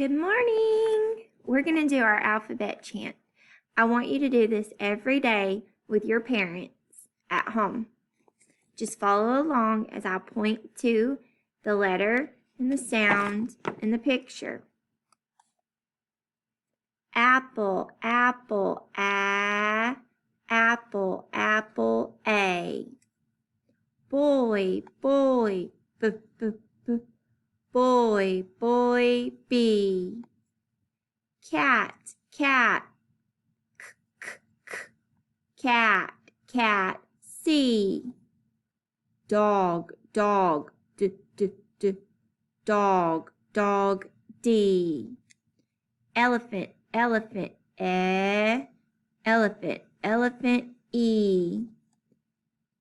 Good morning. We're going to do our alphabet chant. I want you to do this every day with your parents at home. Just follow along as I point to the letter and the sound in the picture. Apple, apple, a. Apple, apple, a. Boy, boy, b, b, b. Boy, boy, B. Cat, cat, k, k, k. Cat, cat, C. Dog, dog, d, d, d. Dog, dog, D. Elephant, elephant, e. Elephant, elephant, E.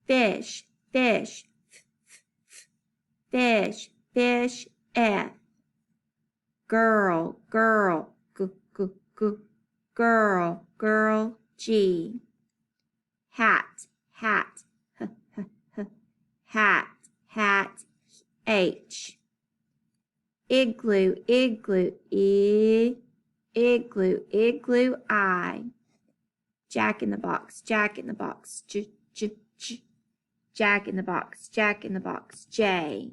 Fish, fish, f, f, f. Fish, fish, F. Girl, girl, g, g, g. Girl, girl, G. Hat, hat, h, h, h. Hat, hat, H. Igloo, igloo, I. Igloo, igloo, I. Jack in the box, J, J, J. Jack in the box, J.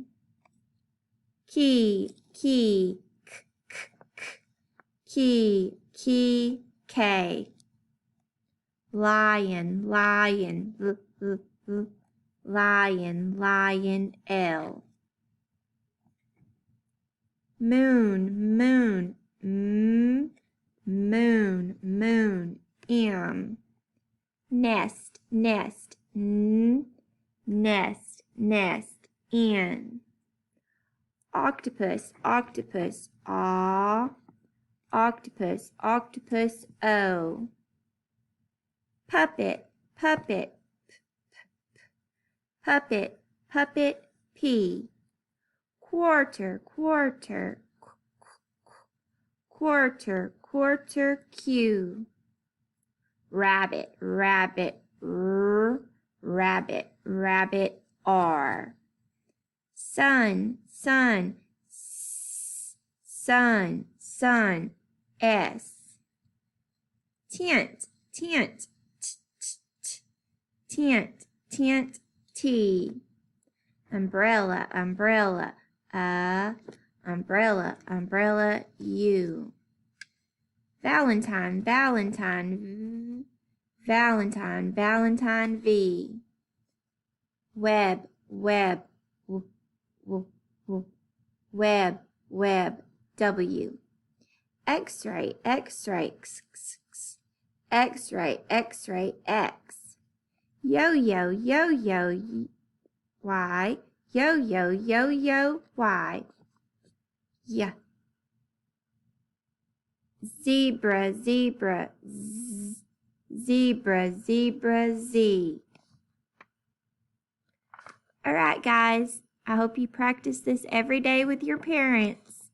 Key, key, k, k, k. Key, key, K. Lion, lion, l, l, l. Lion, lion, L. Moon, moon, m. Moon, moon, M. Nest, nest, n. Nest, nest, N. Octopus, octopus, A. Octopus, octopus, O. Puppet, puppet, p, p, p. Puppet, puppet, P. Quarter, quarter, qu, qu, qu. Quarter, quarter, Q. Rabbit, rabbit, R. Rabbit, rabbit, R. Sun, sun, S. Sun, sun, S. Tent, tent, t, t, t. Tent, tent, T. Umbrella, umbrella, umbrella, umbrella, U. Valentine, valentine, V. Valentine, valentine, V. Web, web, w, w, w. Web, web, W. X-ray, X-ray, x, x, x. X-ray, X-ray, X. Yo-yo, yo-yo, Y. Yo-yo, yo-yo, Y. Yeah. Zebra, zebra, Z. Zebra, zebra, Z. All right, guys. I hope you practice this every day with your parents.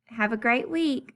Have a great week.